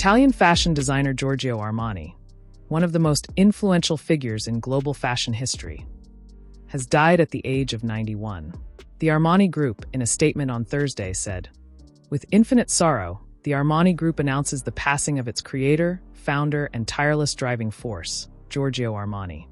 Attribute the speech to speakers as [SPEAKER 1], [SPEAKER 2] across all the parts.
[SPEAKER 1] Italian fashion designer Giorgio Armani, one of the most influential figures in global fashion history, has died at the age of 91. The Armani Group, in a statement on Thursday, said, "With infinite sorrow, the Armani Group announces the passing of its creator, founder, and tireless driving force, Giorgio Armani."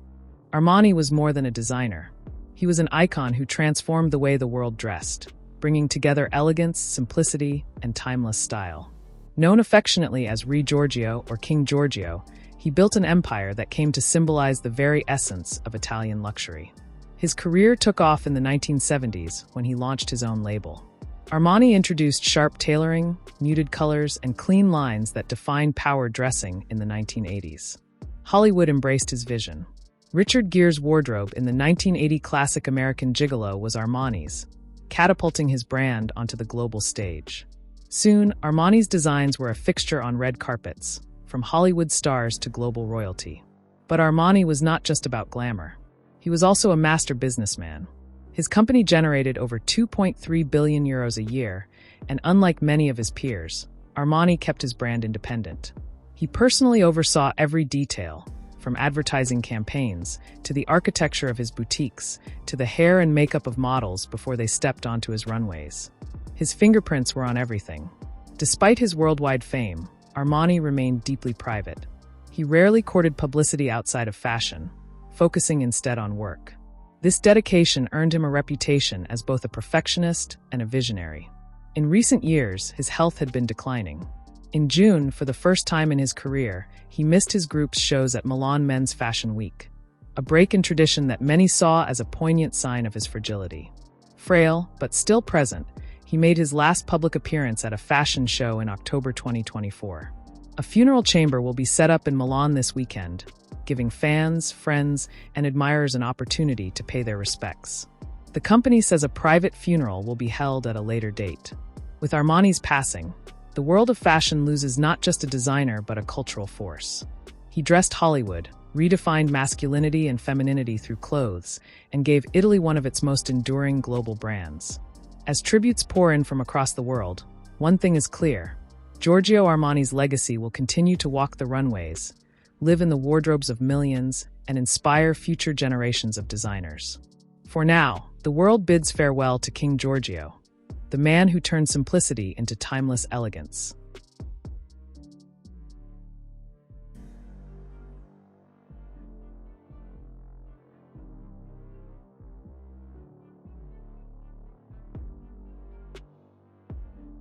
[SPEAKER 1] Armani was more than a designer. He was an icon who transformed the way the world dressed, bringing together elegance, simplicity, and timeless style. Known affectionately as Re Giorgio or King Giorgio, he built an empire that came to symbolize the very essence of Italian luxury. His career took off in the 1970s when he launched his own label. Armani introduced sharp tailoring, muted colors, and clean lines that defined power dressing in the 1980s. Hollywood embraced his vision. Richard Gere's wardrobe in the 1980 classic American Gigolo was Armani's, catapulting his brand onto the global stage. Soon, Armani's designs were a fixture on red carpets, from Hollywood stars to global royalty. But Armani was not just about glamour. He was also a master businessman. His company generated over 2.3 billion euros a year, and unlike many of his peers, Armani kept his brand independent. He personally oversaw every detail, from advertising campaigns, to the architecture of his boutiques, to the hair and makeup of models before they stepped onto his runways. His fingerprints were on everything. Despite his worldwide fame, Armani remained deeply private. He rarely courted publicity outside of fashion, focusing instead on work. This dedication earned him a reputation as both a perfectionist and a visionary. In recent years, his health had been declining. In June, for the first time in his career, he missed his group's shows at Milan Men's Fashion Week, a break in tradition that many saw as a poignant sign of his fragility. Frail, but still present, he made his last public appearance at a fashion show in October 2024. A funeral chamber will be set up in Milan this weekend, giving fans, friends, and admirers an opportunity to pay their respects. The company says a private funeral will be held at a later date. With Armani's passing, the world of fashion loses not just a designer but a cultural force. He dressed Hollywood, redefined masculinity and femininity through clothes, and gave Italy one of its most enduring global brands. As tributes pour in from across the world, one thing is clear: Giorgio Armani's legacy will continue to walk the runways, live in the wardrobes of millions, and inspire future generations of designers. For now, the world bids farewell to King Giorgio, the man who turned simplicity into timeless elegance.